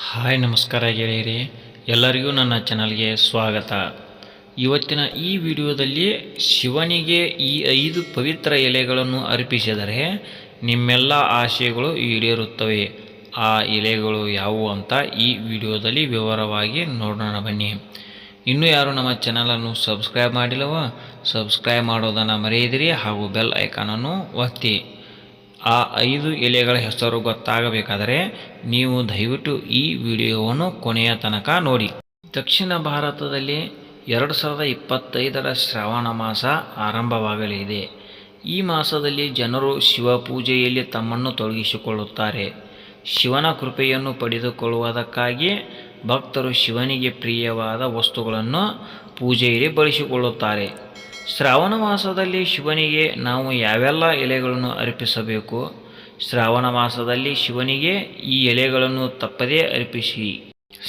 Hi ನಮಸ್ಕಾರ ಗೆಳೆಯರಿ, ಎಲ್ಲರಿಗೂ ನನ್ನ ಚಾನಲ್ಗೆ ಸ್ವಾಗತ. ಇವತ್ತಿನ ಈ ವಿಡಿಯೋದಲ್ಲಿ ಶಿವನಿಗೆ ಈ 5 ಪವಿತ್ರ ಎಲೆಗಳನ್ನು ಅರ್ಪಿಸಿದರೆ ನಿಮ್ಮೆಲ್ಲ ಆಶಯಗಳು ಈಡೇರುತ್ತವೆ. ಆ ಎಲೆಗಳು ಯಾವುವು ಅಂತ ಈ ವಿಡಿಯೋದಲ್ಲಿ ವಿವರವಾಗಿ ನೋಡೋಣ ಬನ್ನಿ. ಇನ್ನೂ ಯಾರು ನಮ್ಮ ಚಾನಲನ್ನು ಸಬ್ಸ್ಕ್ರೈಬ್ ಮಾಡಿಲ್ಲವೋ ಸಬ್ಸ್ಕ್ರೈಬ್ ಮಾಡೋದನ್ನು ಮರೆಯದಿರಿ ಹಾಗೂ ಬೆಲ್ ಐಕಾನನ್ನು ಒತ್ತಿ. ಆ 5 ಎಲೆಗಳ ಹೆಸರು ಗೊತ್ತಾಗಬೇಕಾದರೆ ನೀವು ದಯವಿಟ್ಟು ಈ ವಿಡಿಯೋವನ್ನು ಕೊನೆಯ ತನಕ ನೋಡಿ. ದಕ್ಷಿಣ ಭಾರತದಲ್ಲಿ 2025ರ ಶ್ರಾವಣ ಮಾಸ ಆರಂಭವಾಗಲಿದೆ. ಈ ಮಾಸದಲ್ಲಿ ಜನರು ಶಿವ ಪೂಜೆಯಲ್ಲಿ ತಮ್ಮನ್ನು ತೊಡಗಿಸಿಕೊಳ್ಳುತ್ತಾರೆ. ಶಿವನ ಕೃಪೆಯನ್ನು ಪಡೆದುಕೊಳ್ಳುವುದಕ್ಕಾಗಿ ಭಕ್ತರು ಶಿವನಿಗೆ ಪ್ರಿಯವಾದ ವಸ್ತುಗಳನ್ನು ಪೂಜೆಯಲ್ಲಿ ಬಳಸಿಕೊಳ್ಳುತ್ತಾರೆ. ಶ್ರಾವಣ ಮಾಸದಲ್ಲಿ ಶಿವನಿಗೆ ನಾವು ಯಾವೆಲ್ಲ ಎಲೆಗಳನ್ನು ಅರ್ಪಿಸಬೇಕು? ಶ್ರಾವಣ ಮಾಸದಲ್ಲಿ ಶಿವನಿಗೆ ಈ ಎಲೆಗಳನ್ನು ತಪ್ಪದೇ ಅರ್ಪಿಸಿ.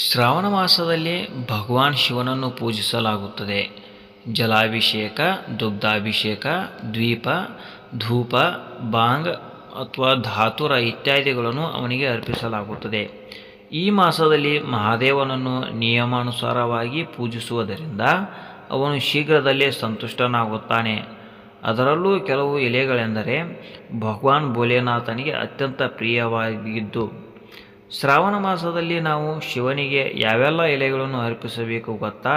ಶ್ರಾವಣ ಮಾಸದಲ್ಲಿ ಭಗವಾನ್ ಶಿವನನ್ನು ಪೂಜಿಸಲಾಗುತ್ತದೆ. ಜಲಾಭಿಷೇಕ, ದುಗ್ಧಾಭಿಷೇಕ, ದ್ವೀಪ, ಧೂಪ, ಬಾಂಗ್ ಅಥವಾ ಧಾತುರ ಇತ್ಯಾದಿಗಳನ್ನು ಅವನಿಗೆ ಅರ್ಪಿಸಲಾಗುತ್ತದೆ. ಈ ಮಾಸದಲ್ಲಿ ಮಹಾದೇವನನ್ನು ನಿಯಮಾನುಸಾರವಾಗಿ ಪೂಜಿಸುವುದರಿಂದ ಅವನು ಶೀಘ್ರದಲ್ಲೇ ಸಂತುಷ್ಟನಾಗುತ್ತಾನೆ. ಅದರಲ್ಲೂ ಕೆಲವು ಎಲೆಗಳೆಂದರೆ ಭಗವಾನ್ ಭೋಲೆನಾಥನಿಗೆ ಅತ್ಯಂತ ಪ್ರಿಯವಾಗಿದ್ದು. ಶ್ರಾವಣ ಮಾಸದಲ್ಲಿ ನಾವು ಶಿವನಿಗೆ ಯಾವೆಲ್ಲ ಎಲೆಗಳನ್ನು ಅರ್ಪಿಸಬೇಕು ಗೊತ್ತಾ?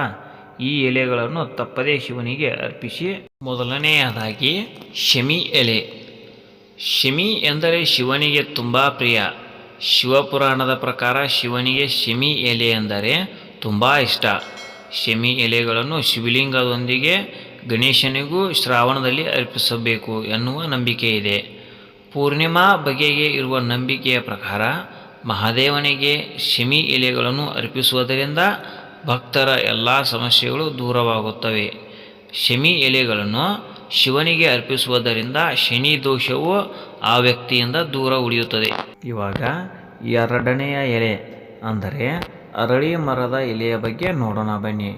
ಈ ಎಲೆಗಳನ್ನು ತಪ್ಪದೇ ಶಿವನಿಗೆ ಅರ್ಪಿಸಿ. ಮೊದಲನೆಯದಾಗಿ ಶಮಿ ಎಲೆ. ಶಮಿ ಎಂದರೆ ಶಿವನಿಗೆ ತುಂಬ ಪ್ರಿಯ. ಶಿವಪುರಾಣದ ಪ್ರಕಾರ ಶಿವನಿಗೆ ಶಮಿ ಎಲೆ ಎಂದರೆ ತುಂಬ ಇಷ್ಟ. ಶಮಿ ಎಲೆಗಳನ್ನು ಶಿವಲಿಂಗದೊಂದಿಗೆ ಗಣೇಶನಿಗೂ ಶ್ರಾವಣದಲ್ಲಿ ಅರ್ಪಿಸಬೇಕು ಎನ್ನುವ ನಂಬಿಕೆ ಇದೆ. ಪೂರ್ಣಿಮಾ ಬಗೆಗೆ ಇರುವ ನಂಬಿಕೆಯ ಪ್ರಕಾರ ಮಹಾದೇವನಿಗೆ ಶಮಿ ಎಲೆಗಳನ್ನು ಅರ್ಪಿಸುವುದರಿಂದ ಭಕ್ತರ ಎಲ್ಲ ಸಮಸ್ಯೆಗಳು ದೂರವಾಗುತ್ತವೆ. ಶಮಿ ಎಲೆಗಳನ್ನು ಶಿವನಿಗೆ ಅರ್ಪಿಸುವುದರಿಂದ ಶನಿ ದೋಷವು ಆ ವ್ಯಕ್ತಿಯಿಂದ ದೂರ ಉಳಿಯುತ್ತದೆ. ಇವಾಗ ಎರಡನೆಯ ಎಲೆ ಅಂದರೆ ಅರಳಿ ಮರದ ಎಲೆಯ ಬಗ್ಗೆ ನೋಡೋಣ ಬನ್ನಿ.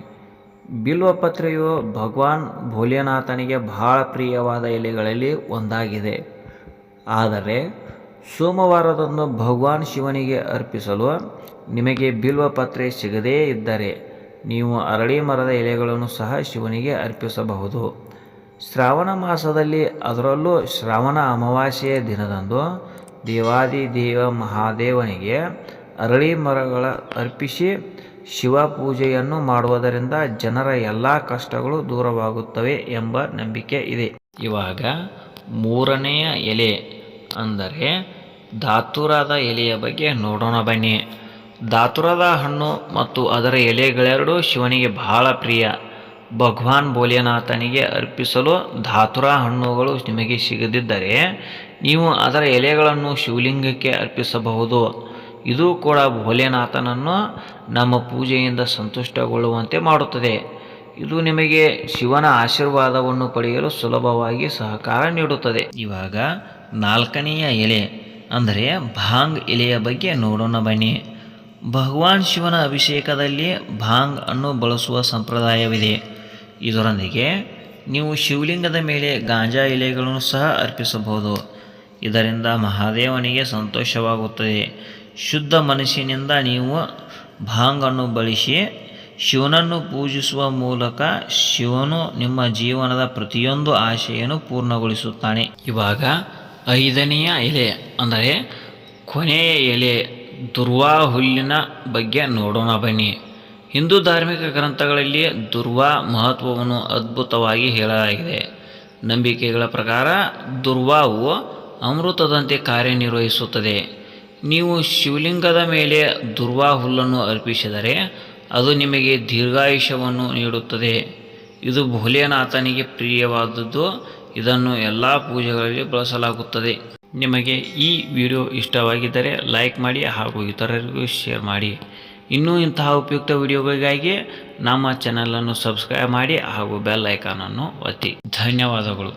ಬಿಲ್ವಪತ್ರೆಯು ಭಗವಾನ್ ಭೋಲೆನಾಥನಿಗೆ ಬಹಳ ಪ್ರಿಯವಾದ ಎಲೆಗಳಲ್ಲಿ ಒಂದಾಗಿದೆ. ಆದರೆ ಸೋಮವಾರದಂದು ಭಗವಾನ್ ಶಿವನಿಗೆ ಅರ್ಪಿಸಲು ನಿಮಗೆ ಬಿಲ್ವಪತ್ರೆ ಸಿಗದೇ ಇದ್ದರೆ ನೀವು ಅರಳಿ ಮರದ ಎಲೆಗಳನ್ನು ಸಹ ಶಿವನಿಗೆ ಅರ್ಪಿಸಬಹುದು. ಶ್ರಾವಣ ಮಾಸದಲ್ಲಿ, ಅದರಲ್ಲೂ ಶ್ರಾವಣ ಅಮಾವಾಸ್ಯೆಯ ದಿನದಂದು ದೇವಾದಿದೇವ ಮಹಾದೇವನಿಗೆ ಅರಳಿ ಮರಗಳ ಅರ್ಪಿಸಿ ಶಿವ ಪೂಜೆಯನ್ನು ಮಾಡುವುದರಿಂದ ಜನರ ಎಲ್ಲ ಕಷ್ಟಗಳು ದೂರವಾಗುತ್ತವೆ ಎಂಬ ನಂಬಿಕೆ ಇದೆ. ಇವಾಗ ಮೂರನೆಯ ಎಲೆ ಅಂದರೆ ಧಾತುರದ ಎಲೆಯ ಬಗ್ಗೆ ನೋಡೋಣ ಬನ್ನಿ. ಧಾತುರದ ಹಣ್ಣು ಮತ್ತು ಅದರ ಎಲೆಗಳೆರಡೂ ಶಿವನಿಗೆ ಬಹಳ ಪ್ರಿಯ. ಭಗವಾನ್ ಭೋಲೆನಾಥನಿಗೆ ಅರ್ಪಿಸಲು ಧಾತುರ ಹಣ್ಣುಗಳು ನಿಮಗೆ ಸಿಗದಿದ್ದರೆ ನೀವು ಅದರ ಎಲೆಗಳನ್ನು ಶಿವಲಿಂಗಕ್ಕೆ ಅರ್ಪಿಸಬಹುದು. ಇದು ಕೂಡ ಭೋಲೆನಾಥನನ್ನು ನಮ್ಮ ಪೂಜೆಯಿಂದ ಸಂತುಷ್ಟಗೊಳ್ಳುವಂತೆ ಮಾಡುತ್ತದೆ. ಇದು ನಿಮಗೆ ಶಿವನ ಆಶೀರ್ವಾದವನ್ನು ಪಡೆಯಲು ಸುಲಭವಾಗಿ ಸಹಕಾರ ನೀಡುತ್ತದೆ. ಇವಾಗ ನಾಲ್ಕನೆಯ ಎಲೆ ಅಂದರೆ ಭಾಂಗ್ ಎಲೆಯ ಬಗ್ಗೆ ನೋಡೋಣ ಬನ್ನಿ. ಭಗವಾನ್ ಶಿವನ ಅಭಿಷೇಕದಲ್ಲಿ ಭಾಂಗ್ ಅನ್ನು ಬಳಸುವ ಸಂಪ್ರದಾಯವಿದೆ. ಇದರೊಂದಿಗೆ ನೀವು ಶಿವಲಿಂಗದ ಮೇಲೆ ಗಾಂಜಾ ಎಲೆಗಳನ್ನು ಸಹ ಅರ್ಪಿಸಬಹುದು. ಇದರಿಂದ ಮಹಾದೇವನಿಗೆ ಸಂತೋಷವಾಗುತ್ತದೆ. ಶುದ್ಧ ಮನಸ್ಸಿನಿಂದ ನೀವು ಭಾಂಗನ್ನು ಬಳಸಿ ಶಿವನನ್ನು ಪೂಜಿಸುವ ಮೂಲಕ ಶಿವನು ನಿಮ್ಮ ಜೀವನದ ಪ್ರತಿಯೊಂದು ಆಶೆಯನ್ನು ಪೂರ್ಣಗೊಳಿಸುತ್ತಾನೆ. ಇವಾಗ ಐದನೆಯ ಎಲೆ ಅಂದರೆ ಕೊನೆಯ ಎಲೆ ದುರ್ವಾ ಹುಲ್ಲಿನ ಬಗ್ಗೆ ನೋಡೋಣ ಬನ್ನಿ. ಹಿಂದೂ ಧಾರ್ಮಿಕ ಗ್ರಂಥಗಳಲ್ಲಿ ದುರ್ವಾ ಮಹತ್ವವನ್ನು ಅದ್ಭುತವಾಗಿ ಹೇಳಲಾಗಿದೆ. ನಂಬಿಕೆಗಳ ಪ್ರಕಾರ ದುರ್ವಾವು ಅಮೃತದಂತೆ ಕಾರ್ಯನಿರ್ವಹಿಸುತ್ತದೆ. ನೀವು ಶಿವಲಿಂಗದ ಮೇಲೆ ದುರ್ವಾ ಹುಲ್ಲನ್ನು ಅರ್ಪಿಸಿದರೆ ಅದು ನಿಮಗೆ ದೀರ್ಘಾಯುಷ್ಯವನ್ನು ನೀಡುತ್ತದೆ. ಇದು ಭೋಲೆನಾಥನಿಗೆ ಪ್ರಿಯವಾದದ್ದು. ಇದನ್ನು ಎಲ್ಲ ಪೂಜೆಗಳಲ್ಲಿ ಬಳಸಲಾಗುತ್ತದೆ. ನಿಮಗೆ ಈ ವಿಡಿಯೋ ಇಷ್ಟವಾಗಿದ್ದರೆ ಲೈಕ್ ಮಾಡಿ ಹಾಗೂ ಇತರರಿಗೂ ಶೇರ್ ಮಾಡಿ. ಇನ್ನೂ ಇಂತಹ ಉಪಯುಕ್ತ ವಿಡಿಯೋಗಳಿಗಾಗಿ ನಮ್ಮ ಚಾನಲನ್ನು ಸಬ್ಸ್ಕ್ರೈಬ್ ಮಾಡಿ ಹಾಗೂ ಬೆಲ್ ಐಕಾನನ್ನು ಒತ್ತಿ. ಧನ್ಯವಾದಗಳು.